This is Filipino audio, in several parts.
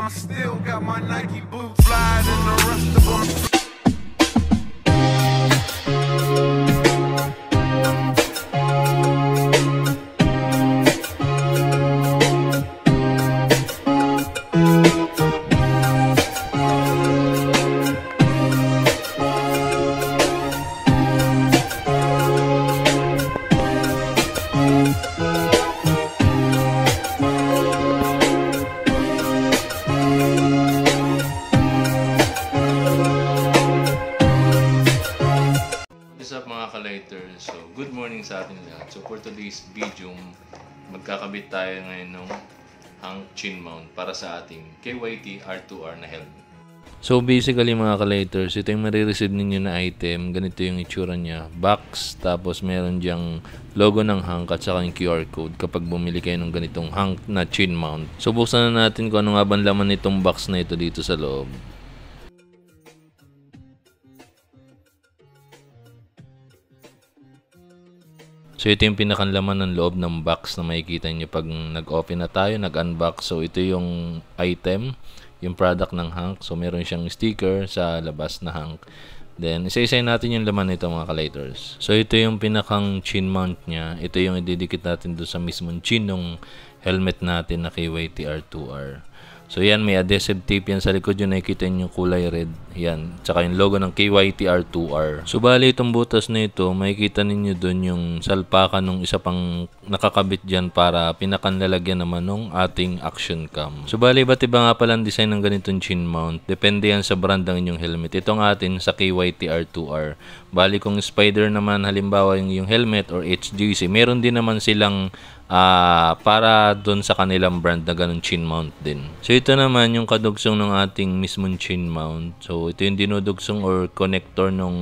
I still got my Nike boots flying and the rest of them. So, good morning sa atin lahat. So, for today's video, magkakabit tayo ngayon ng Hank chin mount para sa ating KYT R2R na helmet. So, basically mga ka-lighters, ito yung marireceive ninyo na item. Ganito yung itsura niya. Box, tapos meron diyang logo ng Hank at saka yung QR code kapag bumili kayo ng ganitong Hank na chin mount. So, buksan na natin kung ano nga bang laman nitong box na ito dito sa loob. So, ito yung pinakanlaman ng loob ng box na makikita nyo pag nag-open na tayo, nag-unbox. So, ito yung item, yung product ng Hank. So, meron siyang sticker sa labas na Hank. Then, isa-isay natin yung laman nito mga ka-lighters. So, ito yung pinakang chin mount niya. Ito yung ididikit natin doon sa mismong chin ng helmet natin na KYT R2R. So, yan, may adhesive tape yan sa likod. Yung nakikita nyo yung kulay red. Yan. Tsaka yung logo ng KYT R2R. So, bali itong butas na ito, makikita ninyo doon yung salpakan ng isa pang nakakabit dyan para pinakanlalagyan naman ng ating action cam. So, bali iba't iba nga pala ang design ng ganitong chin mount. Depende yan sa brand ng inyong helmet. Itong atin sa KYT R2R. Bali kung Spider naman, halimbawa yung helmet or HGC, meron din naman silang para doon sa kanilang brand na ganun chin mount din. So ito naman yung kadugsong ng ating mismong chin mount. So ito yung dinudugsong or connector ng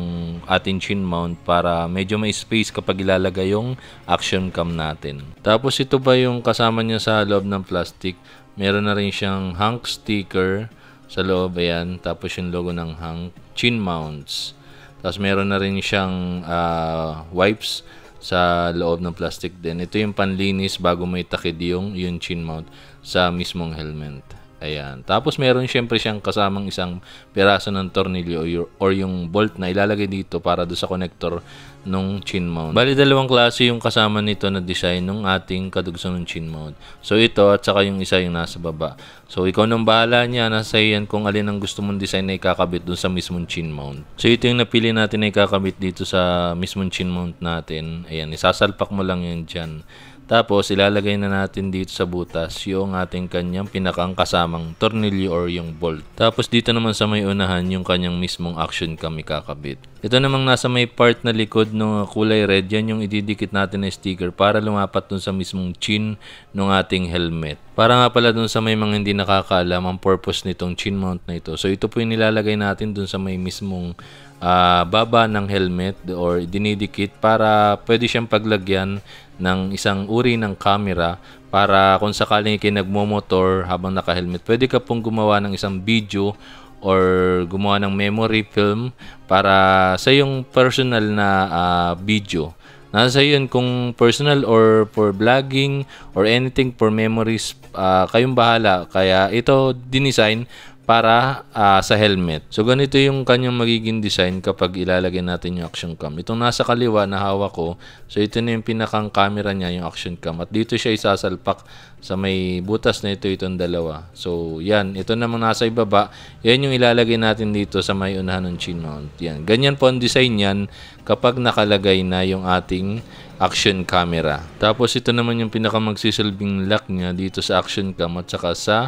ating chin mount para medyo may space kapag ilalagay yung action cam natin. Tapos ito pa yung kasama niya sa loob ng plastic. Meron na rin siyang Hank sticker sa loob, ayan. Tapos yung logo ng Hank chin mounts. Tapos meron na rin siyang wipes sa loob ng plastic din. Ito yung panlinis bago may takid yung chin mount sa mismong helmet. Ayan. Tapos meron syempre siyang kasamang isang piraso ng tornilyo or yung bolt na ilalagay dito para do sa connector nung chin mount. Bali dalawang klase yung kasama nito na design ng ating kadugsong ng chin mount. So ito at saka yung isa yung nasa baba. So ikaw nang bahala niya, nasa yan kung alin ang gusto mong design na ikakabit dun sa mismong chin mount. So ito yung napili natin na ikakabit dito sa mismong chin mount natin. Ayan, isasalpak mo lang yan dyan. Tapos, ilalagay na natin dito sa butas yung ating kanyang pinakang kasamang tornilyo or yung bolt. Tapos, dito naman sa may unahan yung kanyang mismong action cam ikakabit. Ito namang nasa may part na likod ng kulay red, yan yung ididikit natin na sticker para lumapat dun sa mismong chin ng ating helmet. Para nga pala dun sa may mga hindi nakakaalam ang purpose nitong chin mount na ito. So, ito po yung nilalagay natin dun sa may mismong baba ng helmet or dinidikit para pwede siyang paglagyan ng isang uri ng camera para kung sakaling nagmo-motor habang naka-helmet, pwede ka pong gumawa ng isang video or gumawa ng memory film para sa yung personal na video. Nasa yun kung personal or for vlogging or anything for memories, kayong bahala. Kaya ito dinesign para sa helmet. So ganito yung kanyang magiging design kapag ilalagay natin yung action cam. Itong nasa kaliwa na hawak ko, so ito na yung pinakang camera niya, yung action cam. At dito siya isasalpak sa may butas na ito, itong dalawa. So yan, ito namang nasa ibaba, yan yung ilalagay natin dito sa may unahan ng chin mount. Yan, ganyan po ang design yan kapag nakalagay na yung ating action camera. Tapos ito naman yung pinakamagsisilbing lock niya dito sa action cam at saka sa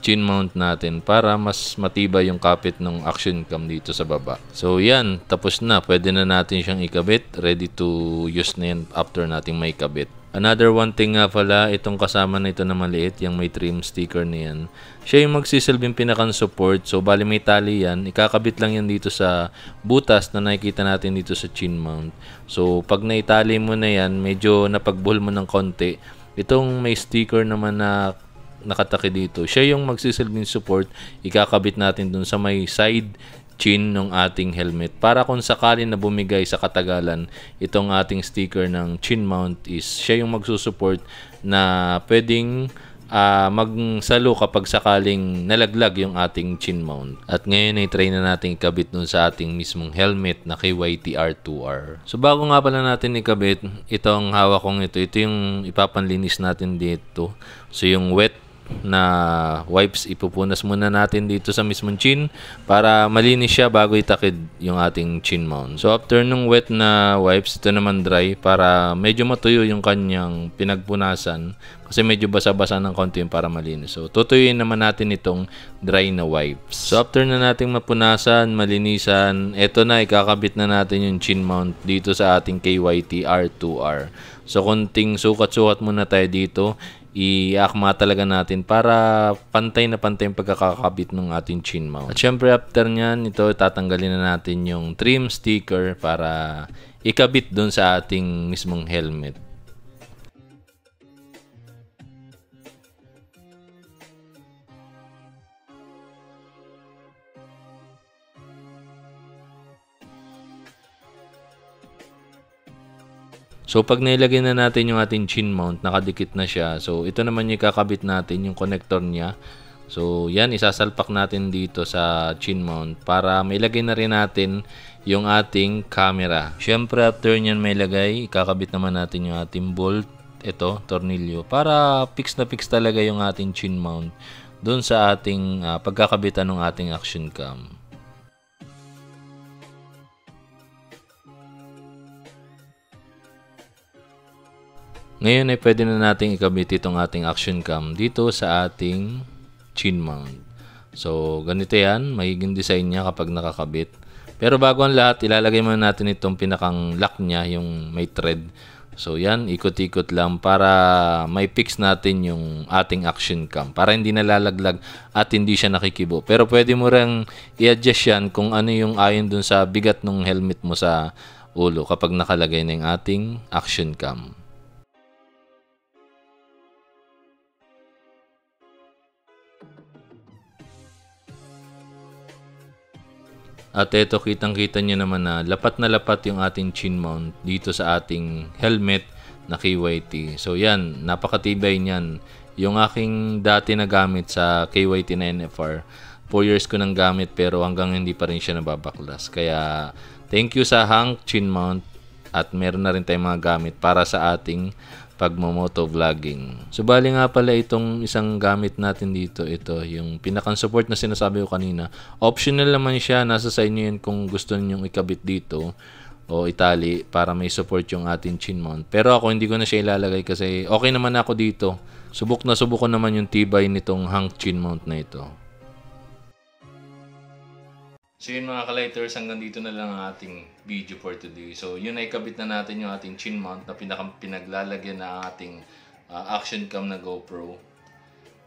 chin mount natin para mas matibay yung kapit ng action cam dito sa baba. So yan, tapos na. Pwede na natin siyang ikabit. Ready to use na yan after nating may kabit. Another one thing nga pala, itong kasama na ito na maliit, yung may trim sticker na yan. Siya yung magsisilbing pinakang support. So bali may tali yan. Ikakabit lang yan dito sa butas na nakikita natin dito sa chin mount. So pag naitali mo na yan, medyo napagbuhol mo ng konti. Itong may sticker naman na nakataki dito, siya yung magsisilbing support, ikakabit natin dun sa may side chin ng ating helmet para kung sakali na bumigay sa katagalan itong ating sticker ng chin mount is siya yung magsusupport na pwedeng magsalo kapag sakaling nalaglag yung ating chin mount. At ngayon ay try na natin ikabit dun sa ating mismong helmet na KYT R2R. So bago nga pala natin ikabit, itong hawak kong ito yung ipapanlinis natin dito. So yung wet na wipes ipupunas muna natin dito sa mismong chin para malinis siya bago itakid yung ating chin mount. So after nung wet na wipes, ito naman dry para medyo matuyo yung kanyang pinagpunasan kasi medyo basa-basa ng konti para malinis. So tutuyuin naman natin itong dry na wipes. So after na nating mapunasan, malinisan, eto na, ikakabit na natin yung chin mount dito sa ating KYT R2R. So konting sukat-sukat muna tayo dito. I-akma talaga natin para pantay na pantay yung pagkakakabit ng ating chin mount. At syempre after nyan, ito tatanggalin na natin yung trim sticker para ikabit dun sa ating mismong helmet. So pag nailagay na natin yung ating chin mount, nakadikit na siya. So ito naman yung kakabit natin, yung connector niya. So yan, isasalpak natin dito sa chin mount para mailagay na rin natin yung ating camera. Syempre after nyan mailagay, ikakabit naman natin yung ating bolt, ito, tornilyo, para fix na fix talaga yung ating chin mount doon sa ating pagkakabitan ng ating action cam. Ngayon ay pwede na natin ikabit itong ating action cam dito sa ating chin mount. So ganito yan, magiging design niya kapag nakakabit. Pero bago ang lahat, ilalagay muna natin itong pinakang lock niya, yung may thread. So yan, ikot-ikot lang para may fix natin yung ating action cam. Para hindi nalalaglag at hindi siya nakikibo. Pero pwede mo rin i-adjust yan kung ano yung ayon dun sa bigat ng helmet mo sa ulo kapag nakalagay na yung ating action cam. At ito, kitang-kita nyo naman na lapat yung ating chin mount dito sa ating helmet na KYT. So yan, napakatibay niyan. Yung aking dati na gamit sa KYT na NFR, 4 years ko nang gamit pero hanggang hindi pa rin siya nababaklas. Kaya thank you sa Hank chin mount at meron na rin tayong mga gamit para sa ating pagmomoto vlogging. So bali nga pala itong isang gamit natin dito, ito yung pinakang support na sinasabi ko kanina. Optional naman siya, nasa sa inyo yun kung gusto niyo ikabit dito o itali para may support yung ating chin mount. Pero ako hindi ko na siya ilalagay kasi okay naman ako dito. Subok ko naman yung tibay nitong Hank chin mount na ito. So yun mga ka-lighters, hanggang dito na lang ang ating video for today. So yun ay kabit na natin yung ating chin mount na pinaglalagyan na ating action cam na GoPro.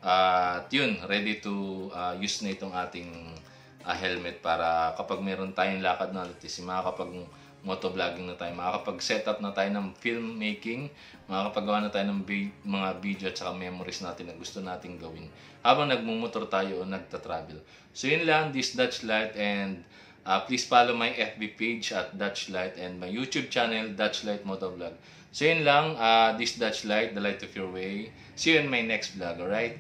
At yun, ready to use na itong ating helmet para kapag meron tayong lakad na ulit, makakapag motovlogging na tayo, makakapag-setup na tayo ng filmmaking, makakapagawa na tayo ng mga video at saka memories natin na gusto nating gawin habang nagmumotor tayo o nagta-travel. So yun lang, this Dutch Light, and please follow my FB page at Dutch Light and my YouTube channel, Dutch Light Motovlog. So yun lang, this Dutch Light, the light of your way. See you in my next vlog, alright?